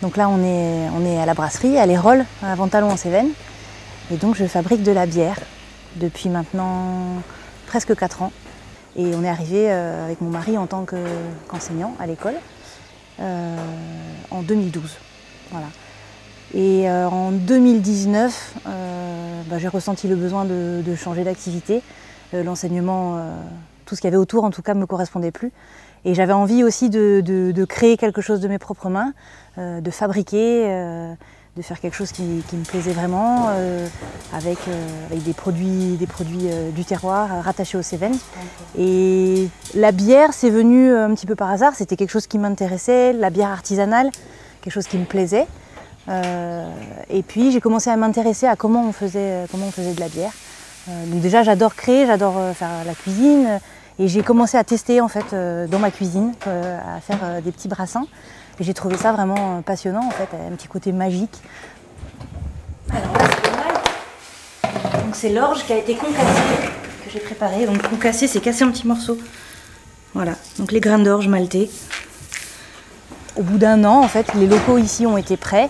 Donc là, on est à la brasserie, à l'Hérole, à Ventalon en Cévennes. Et donc, je fabrique de la bière depuis maintenant presque 4 ans. Et on est arrivé avec mon mari en tant qu'enseignant à l'école en 2012. Voilà. Et en 2019, j'ai ressenti le besoin de changer d'activité. L'enseignement, tout ce qu'il y avait autour en tout cas, ne me correspondait plus. Et j'avais envie aussi de créer quelque chose de mes propres mains, de fabriquer, de faire quelque chose qui me plaisait vraiment, avec des produits du terroir rattachés aux Cévennes. Et la bière, c'est venu un petit peu par hasard, c'était quelque chose qui m'intéressait, la bière artisanale, quelque chose qui me plaisait. Et puis j'ai commencé à m'intéresser à comment on faisait de la bière. Donc déjà j'adore créer, j'adore faire la cuisine. Et j'ai commencé à tester en fait dans ma cuisine, à faire des petits brassins. Et j'ai trouvé ça vraiment passionnant en fait, un petit côté magique. Alors là c'est pas mal. Donc c'est l'orge qui a été concassée, que j'ai préparée. Donc concasser, c'est casser en petits morceaux. Voilà, donc les grains d'orge maltés. Au bout d'1 an en fait, les locaux ici ont été prêts.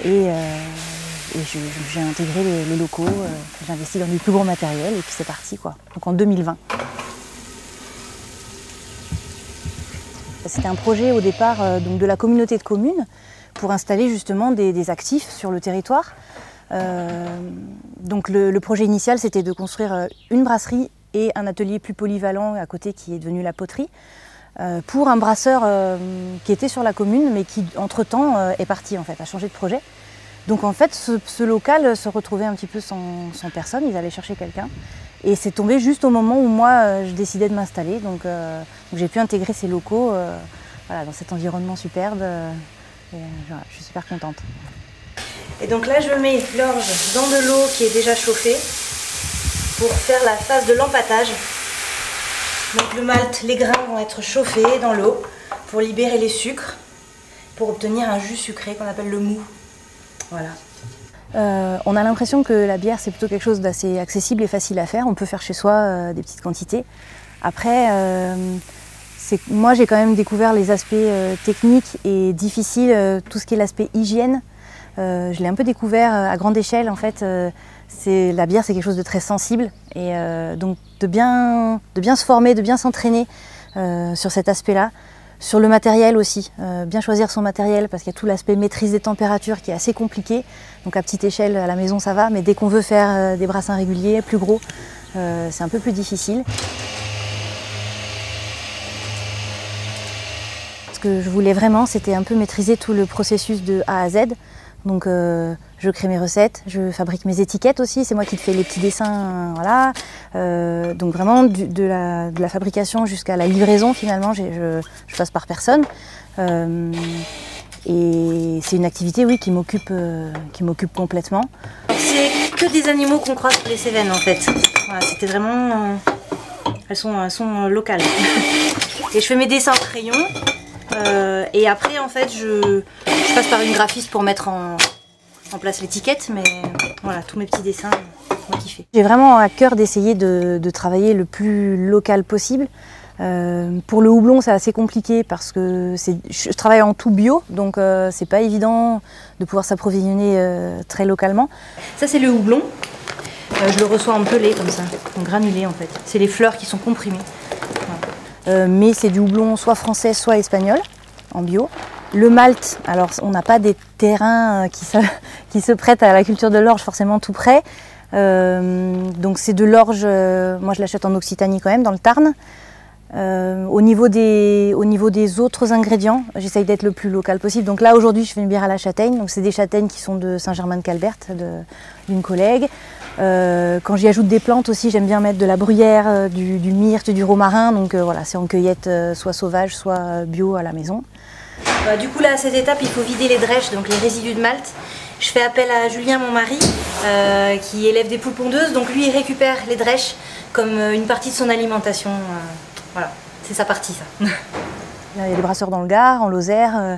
Et j'ai intégré les locaux, j'ai investi dans du plus gros matériel et puis c'est parti quoi. Donc en 2020. C'était un projet au départ donc de la communauté de communes pour installer justement des actifs sur le territoire. Donc le projet initial c'était de construire une brasserie et un atelier plus polyvalent à côté qui est devenu la poterie pour un brasseur qui était sur la commune mais qui entre-temps est parti en fait, a changé de projet. Donc en fait ce local se retrouvait un petit peu sans personne, ils allaient chercher quelqu'un. Et c'est tombé juste au moment où moi je décidais de m'installer, donc j'ai pu intégrer ces locaux voilà, dans cet environnement superbe. Voilà, je suis super contente. Et donc là je mets l'orge dans de l'eau qui est déjà chauffée pour faire la phase de l'empâtage. Donc le malt, les grains vont être chauffés dans l'eau pour libérer les sucres, pour obtenir un jus sucré qu'on appelle le mou. Voilà. On a l'impression que la bière c'est plutôt quelque chose d'assez accessible et facile à faire. On peut faire chez soi des petites quantités. Après, moi j'ai quand même découvert les aspects techniques et difficiles, tout ce qui est l'aspect hygiène. Je l'ai un peu découvert à grande échelle en fait. La bière c'est quelque chose de très sensible et donc de bien se former, de bien s'entraîner sur cet aspect-là. Sur le matériel aussi, bien choisir son matériel parce qu'il y a tout l'aspect maîtrise des températures qui est assez compliqué. Donc à petite échelle à la maison ça va, mais dès qu'on veut faire des brassins réguliers, plus gros, c'est un peu plus difficile. Ce que je voulais vraiment, c'était un peu maîtriser tout le processus de A à Z. Donc je crée mes recettes, je fabrique mes étiquettes aussi, c'est moi qui fais les petits dessins, voilà. Donc vraiment de la fabrication jusqu'à la livraison finalement, je passe par personne. Et c'est une activité oui, qui m'occupe complètement. C'est que des animaux qu'on croise sur les Cévennes en fait. Voilà, c'était vraiment... elles sont locales. Et je fais mes dessins au crayon. Et après en fait je passe par une graphiste pour mettre en place l'étiquette, mais voilà, tous mes petits dessins, moi kiffer. J'ai vraiment à cœur d'essayer de travailler le plus local possible. Pour le houblon c'est assez compliqué parce que je travaille en tout bio, donc c'est pas évident de pouvoir s'approvisionner très localement. Ça c'est le houblon, je le reçois en pelé comme ça, en granulé en fait. C'est les fleurs qui sont comprimées. Voilà. Mais c'est du houblon soit français soit espagnol, en bio. Le malt, alors on n'a pas des terrains qui se prêtent à la culture de l'orge forcément tout près. Donc c'est de l'orge, moi je l'achète en Occitanie quand même, dans le Tarn. Au niveau des autres ingrédients, j'essaye d'être le plus local possible. Donc là aujourd'hui je fais une bière à la châtaigne, donc c'est des châtaignes qui sont de Saint-Germain-de-Calberte, d'une collègue. Quand j'y ajoute des plantes aussi, j'aime bien mettre de la bruyère, du myrte, du romarin, donc voilà, c'est en cueillette soit sauvage, soit bio à la maison. Du coup là à cette étape il faut vider les drèches, donc les résidus de malt. Je fais appel à Julien mon mari qui élève des poules pondeuses, donc lui il récupère les drèches comme une partie de son alimentation. Voilà, c'est sa partie ça. Il y a des brasseurs dans le Gard, en Lozère,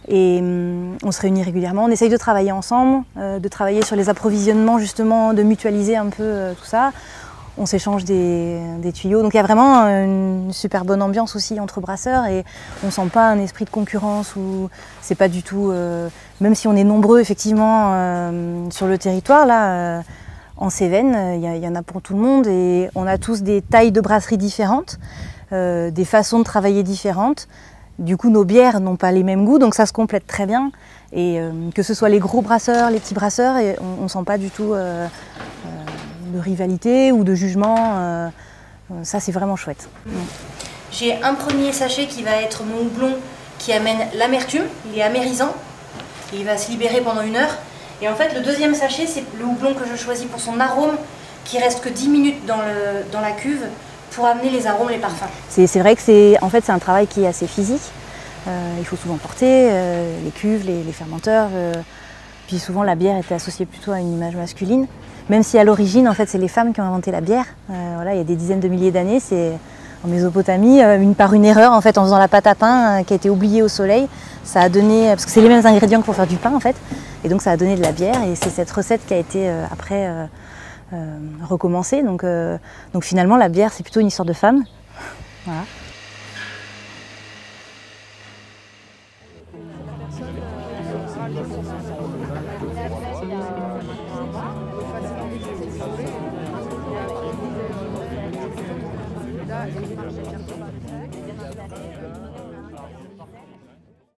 et on se réunit régulièrement. On essaye de travailler ensemble, de travailler sur les approvisionnements justement, de mutualiser un peu tout ça. on s'échange des tuyaux. Donc il y a vraiment une super bonne ambiance aussi entre brasseurs et on ne sent pas un esprit de concurrence ou c'est pas du tout, même si on est nombreux effectivement sur le territoire là, en Cévennes, il y en a pour tout le monde et on a tous des tailles de brasserie différentes, des façons de travailler différentes. Du coup, nos bières n'ont pas les mêmes goûts, donc ça se complète très bien. Et que ce soit les gros brasseurs, les petits brasseurs, on ne sent pas du tout de rivalité ou de jugement. Ça, c'est vraiment chouette. J'ai un premier sachet qui va être mon houblon qui amène l'amertume. Il est amérisant et il va se libérer pendant 1 heure. Et en fait, le deuxième sachet, c'est le houblon que je choisis pour son arôme qui reste que 10 minutes dans la cuve pour amener les arômes, les parfums. C'est vrai que c'est un travail qui est assez physique. Il faut souvent porter les cuves, les fermenteurs. Puis souvent la bière était associée plutôt à une image masculine. Même si à l'origine, en fait, c'est les femmes qui ont inventé la bière. Voilà, il y a des dizaines de milliers d'années, c'est en Mésopotamie, par une erreur en fait, en faisant la pâte à pain qui a été oubliée au soleil, ça a donné, parce que c'est les mêmes ingrédients que pour faire du pain en fait, et donc ça a donné de la bière. Et c'est cette recette qui a été après recommencée. Donc finalement, la bière, c'est plutôt une histoire de femmes. Voilà. Là,